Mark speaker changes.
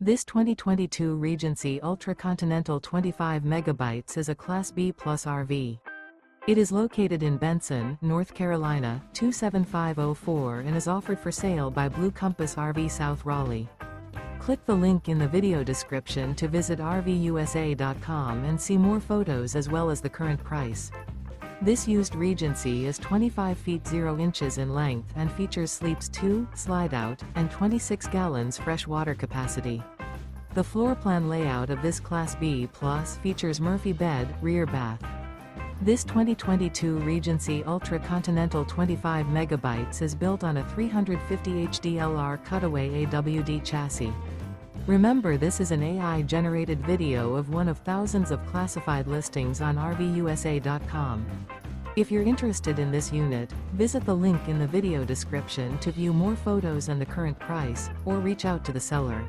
Speaker 1: This 2022 Regency Ultra Continental 25 MB is a Class B plus RV. It is located in Benson, North Carolina, 27504 and is offered for sale by Blue Compass RV South Raleigh. Click the link in the video description to visit RVUSA.com and see more photos as well as the current price. This used Regency is 25 feet 0 inches in length and features sleeps 2, Slideout, and 26 gallons fresh water capacity. The floor plan layout of this Class B Plus features Murphy bed, rear bath. This 2022 Regency Ultra Continental 25 MB is built on a 350 HD LR Cutaway AWD chassis. Remember, this is an AI-generated video of one of thousands of classified listings on RVUSA.com. If you're interested in this unit, visit the link in the video description to view more photos and the current price, or reach out to the seller.